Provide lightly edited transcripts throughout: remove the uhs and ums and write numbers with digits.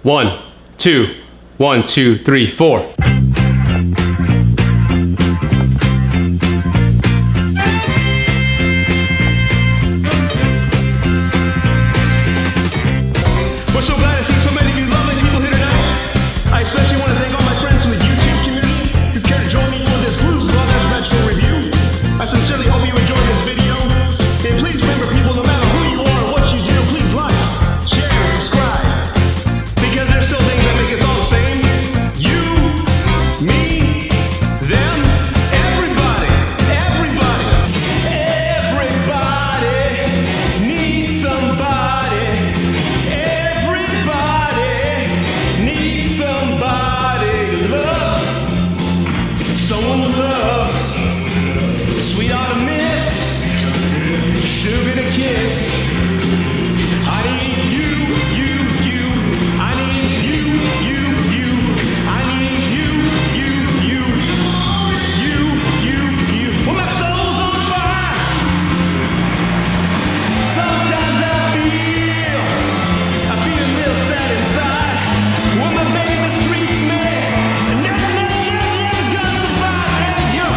1, 2, 1, 2, 3, 4. We're so glad to see so many of you lovely people here tonight. I especially want to thank all my friends from the YouTube community who've cared to join me for this Blues Brothers retro review. I sincerely hope you enjoyed this video. And please remember, people, no matter who you are or what you do, please like, share, and subscribe. Because there's still things that make us all the same. You, me, them, everybody, everybody. Everybody needs somebody. Everybody needs somebody to love. Someone to love. Sweet autumn mist. Sugar to kiss. I need you. I need you. I need you. When my soul's on fire, sometimes I feel a little sad inside. When my baby mistreats me, I never gonna survive. Yo.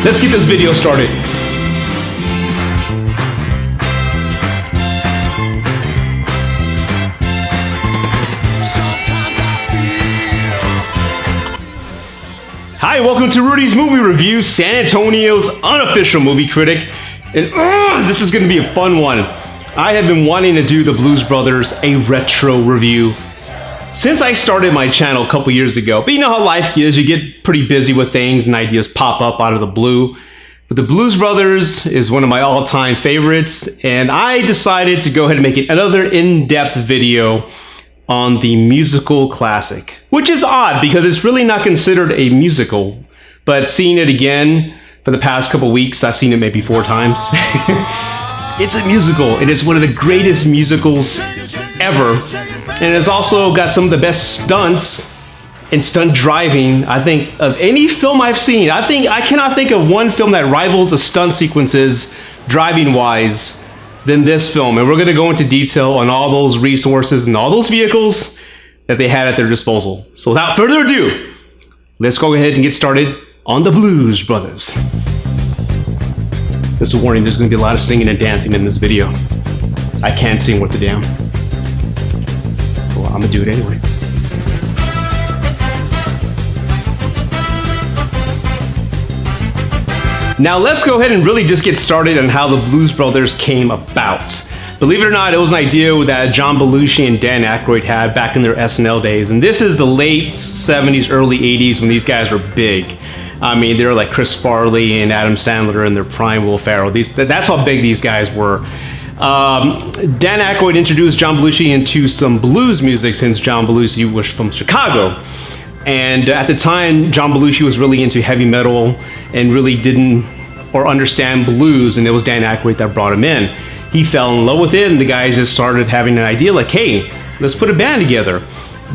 Let's get this video started. Hi, welcome to Rudy's Movie Review, San Antonio's unofficial movie critic. And this is going to be a fun one. I have been wanting to do the Blues Brothers a retro review since I started my channel a couple years ago. But you know how life is, you get pretty busy with things and ideas pop up out of the blue. But the Blues Brothers is one of my all-time favorites, and I decided to go ahead and make another in-depth video on the musical classic, which is odd because it's really not considered a musical, but seeing it again for the past couple weeks, I've seen it maybe 4 times. It's a musical, and it's one of the greatest musicals ever. And it's also got some of the best stunts and stunt driving, I think, of any film I've seen. I cannot think of one film that rivals the stunt sequences driving-wise than this film. And we're going to go into detail on all those resources and all those vehicles that they had at their disposal. So without further ado, let's go ahead and get started on the Blues Brothers. Just a warning, there's going to be a lot of singing and dancing in this video. I can't sing worth a damn. Well, I'm going to do it anyway. Now let's go ahead and really just get started on how the Blues Brothers came about. Believe it or not, it was an idea that John Belushi and Dan Aykroyd had back in their SNL days. And this is the late 70s, early 80s when these guys were big. I mean, they were like Chris Farley and Adam Sandler in their prime, Will Ferrell. That's how big these guys were. Dan Aykroyd introduced John Belushi into some blues music since John Belushi was from Chicago. And at the time, John Belushi was really into heavy metal and really didn't or understand blues, and it was Dan Aykroyd that brought him in. He fell in love with it, and the guys just started having an idea like, hey, let's put a band together.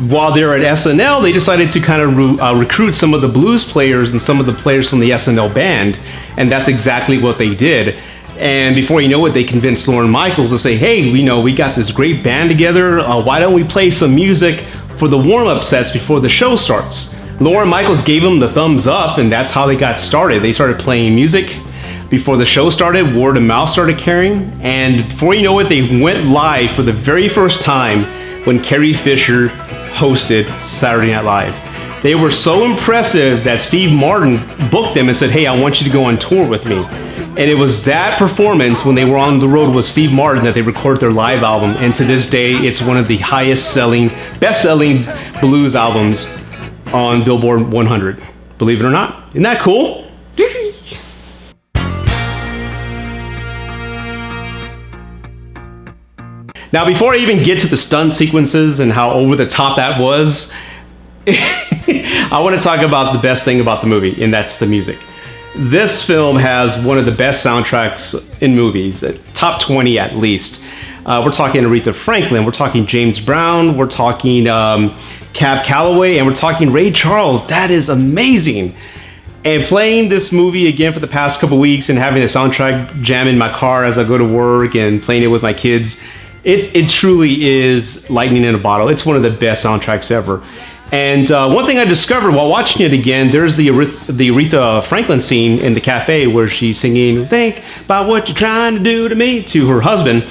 While they were at SNL, they decided to kind of recruit some of the blues players and some of the players from the SNL band, and that's exactly what they did. And before you know it, they convinced Lorne Michaels to say, hey, we got this great band together, why don't we play some music for the warm-up sets before the show starts? Lorne Michaels gave them the thumbs up, and that's how they got started. They started playing music before the show started, word of mouth started carrying, and before you know it, they went live for the very first time when Carrie Fisher hosted Saturday Night Live. They were so impressive that Steve Martin booked them and said, hey, I want you to go on tour with me. And it was that performance when they were on the road with Steve Martin that they recorded their live album. And to this day, it's one of the best-selling blues albums on Billboard 100. Believe it or not. Isn't that cool? Now, before I even get to the stunt sequences and how over the top that was, I want to talk about the best thing about the movie, and that's the music. This film has one of the best soundtracks in movies, top 20 at least. We're talking Aretha Franklin, we're talking James Brown, we're talking Cab Calloway, and we're talking Ray Charles. That is amazing. And playing this movie again for the past couple weeks and having the soundtrack jam in my car as I go to work and playing it with my kids, it truly is lightning in a bottle. It's one of the best soundtracks ever. And one thing I discovered while watching it again, there's the Aretha Franklin scene in the cafe where she's singing, "Think about what you're trying to do to me," to her husband.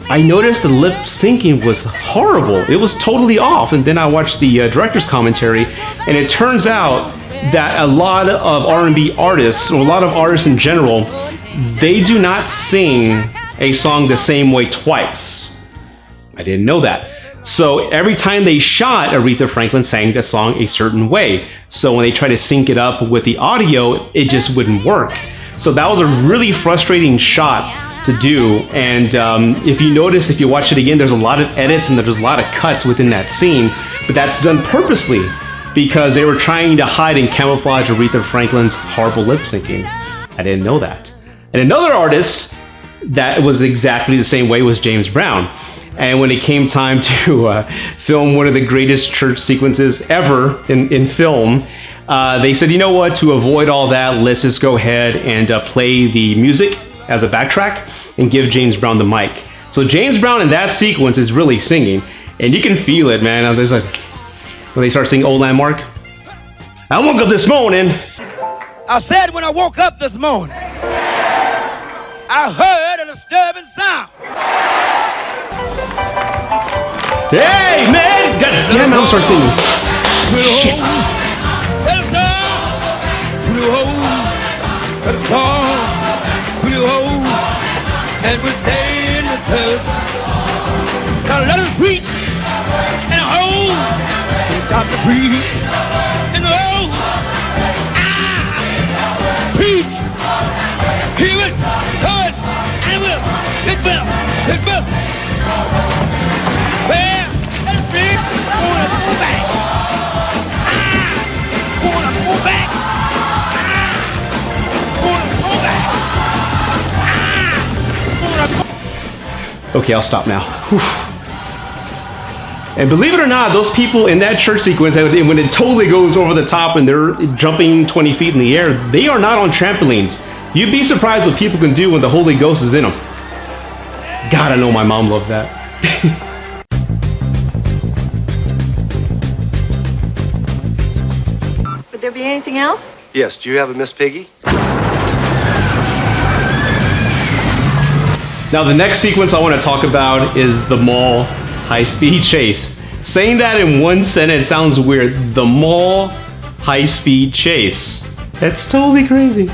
I noticed the lip syncing was horrible. It was totally off. And then I watched the director's commentary, and it turns out that a lot of R&B artists, or a lot of artists in general, they do not sing a song the same way twice. I didn't know that. So every time they shot, Aretha Franklin sang the song a certain way. So when they try to sync it up with the audio, it just wouldn't work. So that was a really frustrating shot to do. And if you notice, if you watch it again, there's a lot of edits and there's a lot of cuts within that scene, but that's done purposely because they were trying to hide and camouflage Aretha Franklin's horrible lip syncing. I didn't know that. And another artist that was exactly the same way was James Brown. And when it came time to film one of the greatest church sequences ever in film, they said, you know what, to avoid all that, let's just go ahead and play the music as a backtrack and give James Brown the mic. So James Brown in that sequence is really singing, and you can feel it, man. There's like, when they start singing Old Landmark, I woke up this morning. I said when I woke up this morning, I heard a disturbing sound. Hey, man! God damn it, I'm start singing. Shit. And we stay in the tub. Now let us reach in a hole. We got to breathe in the hole. Preach. Hear it, saw it, and will. It will. It will. Well, let us reach. Wanna go back. Wanna go back. Wanna go back. Okay, I'll stop now. Whew. And believe it or not, those people in that church sequence, when it totally goes over the top and they're jumping 20 feet in the air, they are not on trampolines. You'd be surprised what people can do when the Holy Ghost is in them. God, I know my mom loved that. Would there be anything else? Yes, do you have a Miss Piggy? Now, the next sequence I want to talk about is the mall high-speed chase. Saying that in one sentence sounds weird. The mall high-speed chase. That's totally crazy.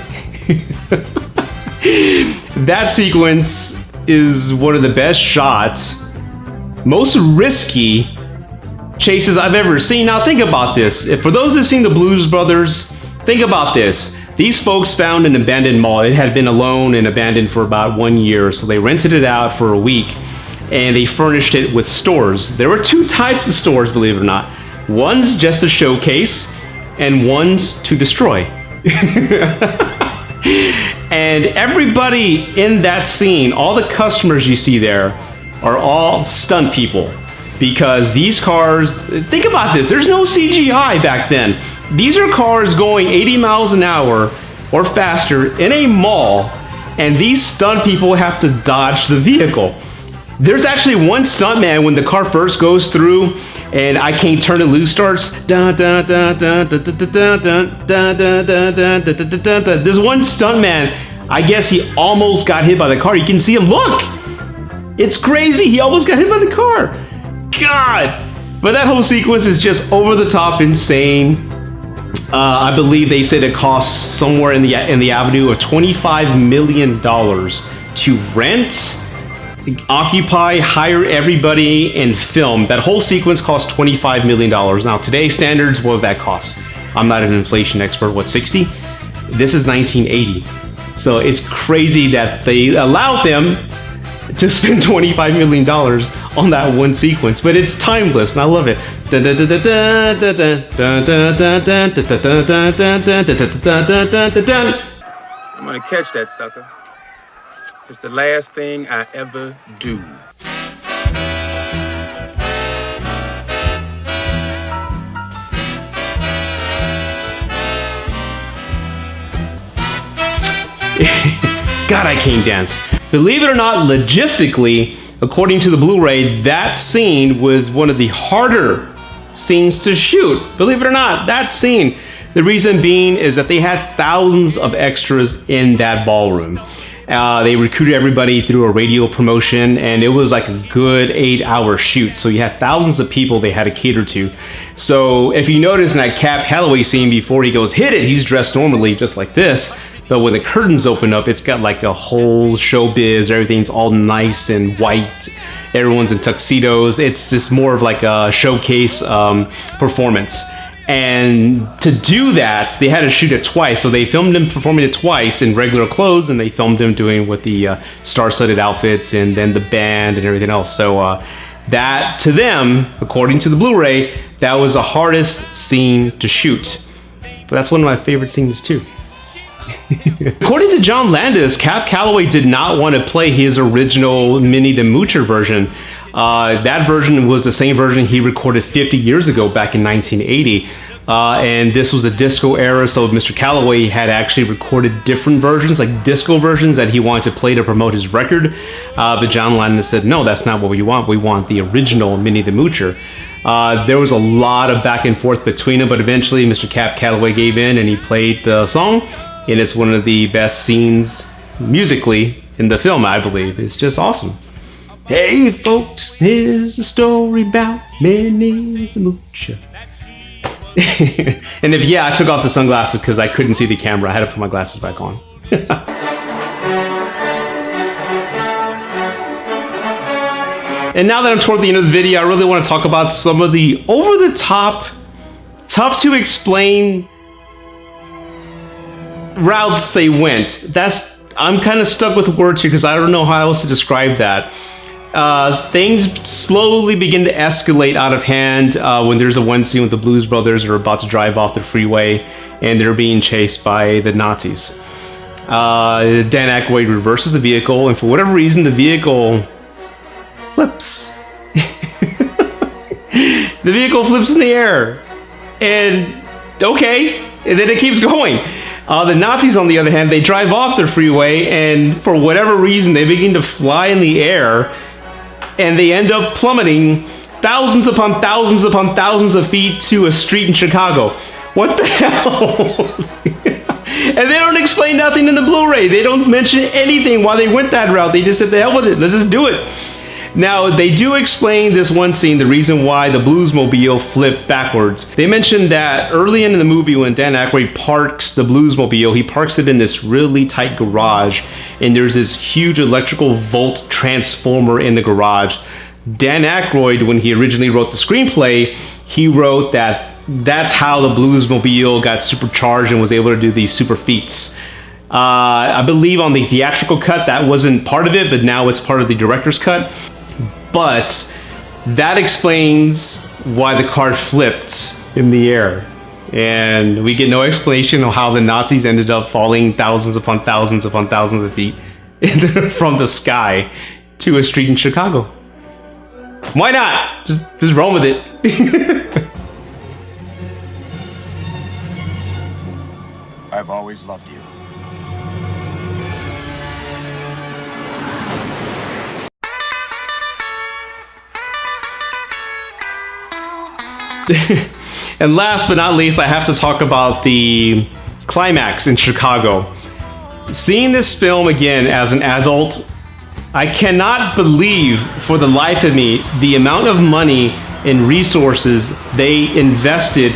That sequence is one of the best shots, most risky chases I've ever seen. Now, think about this. For those who've seen the Blues Brothers, think about this. These folks found an abandoned mall. It had been alone and abandoned for about 1 year, so they rented it out for a week and they furnished it with stores. There were two types of stores, believe it or not. One's just a showcase and one's to destroy. And everybody in that scene, all the customers you see there, are all stunt people. Because these cars, think about this, there's no CGI back then. These are cars going 80 miles an hour or faster in a mall, and these stunt people have to dodge the vehicle. There's actually one stuntman when the car first goes through and I Can't Turn It Loose starts. There's one stuntman, I guess he almost got hit by the car. You can see him, look! It's crazy, he almost got hit by the car. God! But that whole sequence is just over the top insane. I believe they said it costs somewhere in the avenue of $25 million to rent, occupy, hire everybody, and film. That whole sequence cost $25 million. Now, today's standards, what would that cost? I'm not an inflation expert. What, 60? This is 1980. So it's crazy that they allowed them to spend $25 million on that one sequence, but it's timeless and I love it. I'm gonna catch that sucker. It's the last thing I ever do. God, I can't dance. Believe it or not, logistically, according to the Blu-ray, that scene was one of the harder scenes to shoot. Believe it or not, that scene. The reason being is that they had thousands of extras in that ballroom. They recruited everybody through a radio promotion, and it was like a good 8-hour shoot. So you had thousands of people they had to cater to. So if you notice in that Cap Calloway scene before he goes hit it, he's dressed normally just like this. But when the curtains open up, it's got like a whole showbiz. Everything's all nice and white. Everyone's in tuxedos. It's just more of like a showcase performance. And to do that, they had to shoot it twice. So they filmed him performing it twice in regular clothes, and they filmed him doing with the star-studded outfits and then the band and everything else. So that, to them, according to the Blu-ray, that was the hardest scene to shoot. But that's one of my favorite scenes too. According to John Landis, Cap Calloway did not want to play his original Minnie the Moocher version. That version was the same version he recorded 50 years ago, back in 1980. And this was a disco era, so Mr. Calloway had actually recorded different versions, like disco versions that he wanted to play to promote his record. But John Landis said, no, that's not what we want. We want the original Minnie the Moocher. There was a lot of back and forth between them, but eventually Mr. Cap Calloway gave in and he played the song. And it's one of the best scenes musically in the film, I believe. It's just awesome. Hey folks, here's a story about Minnie the Moocher. And I took off the sunglasses because I couldn't see the camera. I had to put my glasses back on. And now that I'm toward the end of the video, I really want to talk about some of the over-the-top, tough to explain routes they went. I'm kind of stuck with words here because I don't know how else to describe that. Things slowly begin to escalate out of hand when there's a one scene with the Blues Brothers are about to drive off the freeway and they're being chased by the Nazis. Dan Aykroyd reverses the vehicle, and for whatever reason the vehicle flips. The vehicle flips in the air, and then it keeps going. The Nazis, on the other hand, they drive off the freeway, and for whatever reason, they begin to fly in the air, and they end up plummeting thousands upon thousands upon thousands of feet to a street in Chicago. What the hell? And they don't explain nothing in the Blu-ray. They don't mention anything why they went that route. They just said, the hell with it, let's just do it. Now, they do explain this one scene, the reason why the Bluesmobile flipped backwards. They mentioned that early in the movie when Dan Aykroyd parks the Bluesmobile, he parks it in this really tight garage, and there's this huge electrical volt transformer in the garage. Dan Aykroyd, when he originally wrote the screenplay, he wrote that that's how the Bluesmobile got supercharged and was able to do these super feats. I believe on the theatrical cut that wasn't part of it, but now it's part of the director's cut. But that explains why the car flipped in the air. And we get no explanation of how the Nazis ended up falling thousands upon thousands upon thousands of feet from the sky to a street in Chicago. Why not? Just roll with it. I've always loved you. And last but not least, I have to talk about the climax in Chicago. Seeing this film again as an adult, I cannot believe for the life of me the amount of money and resources they invested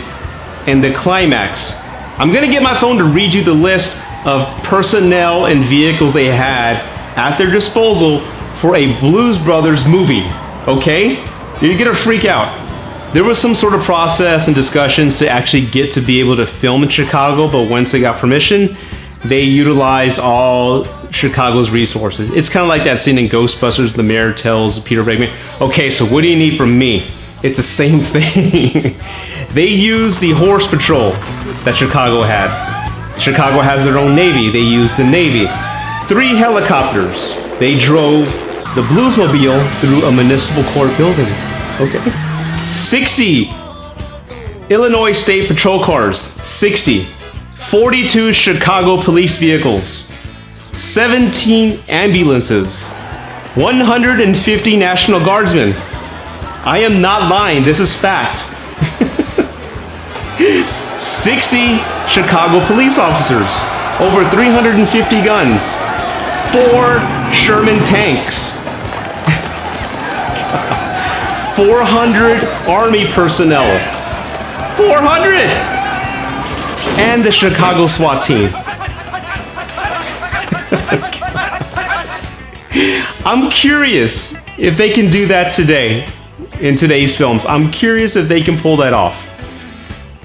in the climax. I'm gonna get my phone to read you the list of personnel and vehicles they had at their disposal for a Blues Brothers movie, okay? You're gonna freak out. There was some sort of process and discussions to actually get to be able to film in Chicago, but once they got permission, they utilized all Chicago's resources. It's kind of like that scene in Ghostbusters, the mayor tells Peter Venkman, okay, so what do you need from me? It's the same thing. They used the horse patrol that Chicago had. Chicago has their own Navy. They used the Navy. 3 helicopters. They drove the Bluesmobile through a municipal court building. Okay. 60 Illinois State Patrol cars. 60. 42 Chicago police vehicles. 17 ambulances, 150 National Guardsmen. I am not lying, this is fact. 60 Chicago police officers, over 350 guns, 4 Sherman tanks, 400 Army personnel, 400, and the Chicago SWAT team. I'm curious if they can do that today, in today's films. I'm curious if they can pull that off.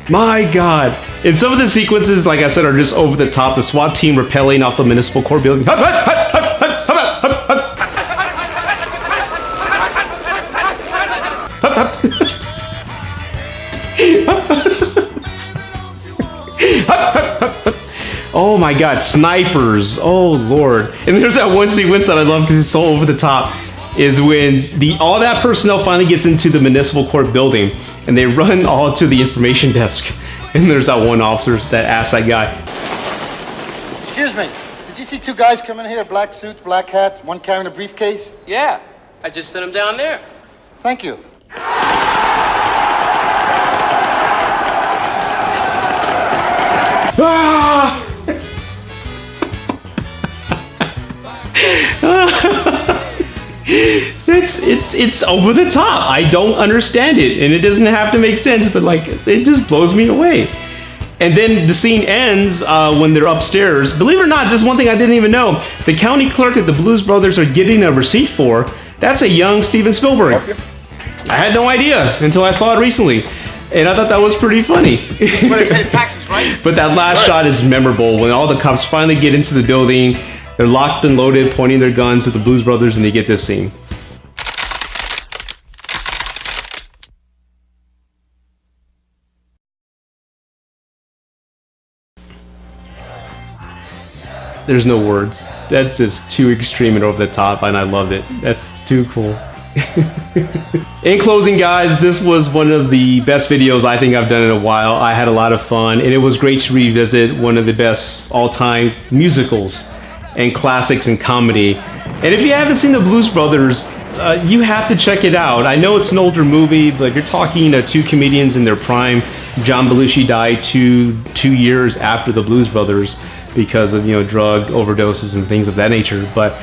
My God. And some of the sequences, like I said, are just over the top. The SWAT team rappelling off the municipal court building. Oh my God, snipers. Oh Lord. And there's that one sequence that I love because it's so over the top, is when all that personnel finally gets into the municipal court building and they run all to the information desk. And there's that one officer that asks that guy, "Excuse me, did you see 2 guys come in here, black suits, black hats, one carrying a briefcase?" Yeah, I just sent him down there. Thank you. ah! It's over the top. I don't understand it, and it doesn't have to make sense, but like it just blows me away. And then the scene ends when they're upstairs. Believe it or not, this is one thing I didn't even know. The county clerk that the Blues Brothers are getting a receipt for, that's a young Steven Spielberg. I had no idea until I saw it recently, and I thought that was pretty funny. That's where they pay taxes, right? But that last shot is memorable when all the cops finally get into the building. They're locked and loaded, pointing their guns at the Blues Brothers, and you get this scene. There's no words. That's just too extreme and over the top, and I loved it. That's too cool. In closing, guys, this was one of the best videos I think I've done in a while. I had a lot of fun, and it was great to revisit one of the best all-time musicals and classics in comedy. And if you haven't seen the Blues Brothers, you have to check it out. I know it's an older movie, but you're talking 2 comedians in their prime. John Belushi died two years after the Blues Brothers because of drug overdoses and things of that nature. But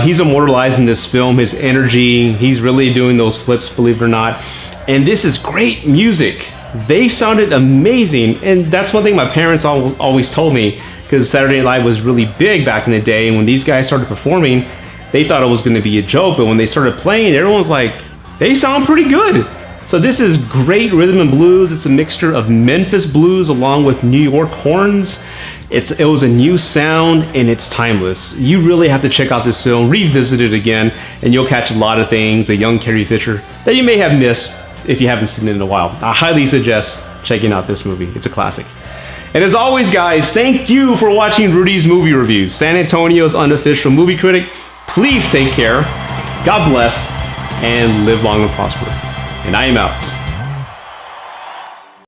he's immortalized in this film. His energy, he's really doing those flips, believe it or not. And this is great music. They sounded amazing, and that's one thing my parents always told me, because Saturday Night Live was really big back in the day, and when these guys started performing, they thought it was going to be a joke, but when they started playing, everyone was like, they sound pretty good. So this is great rhythm and blues. It's a mixture of Memphis blues along with New York horns. It was a new sound, and it's timeless. You really have to check out this film, revisit it again, and you'll catch a lot of things, a young Carrie Fisher, that you may have missed if you haven't seen it in a while. I highly suggest checking out this movie. It's a classic. And as always, guys, thank you for watching Rudy's Movie Reviews, San Antonio's unofficial movie critic. Please take care, God bless, and live long and prosper. And I am out.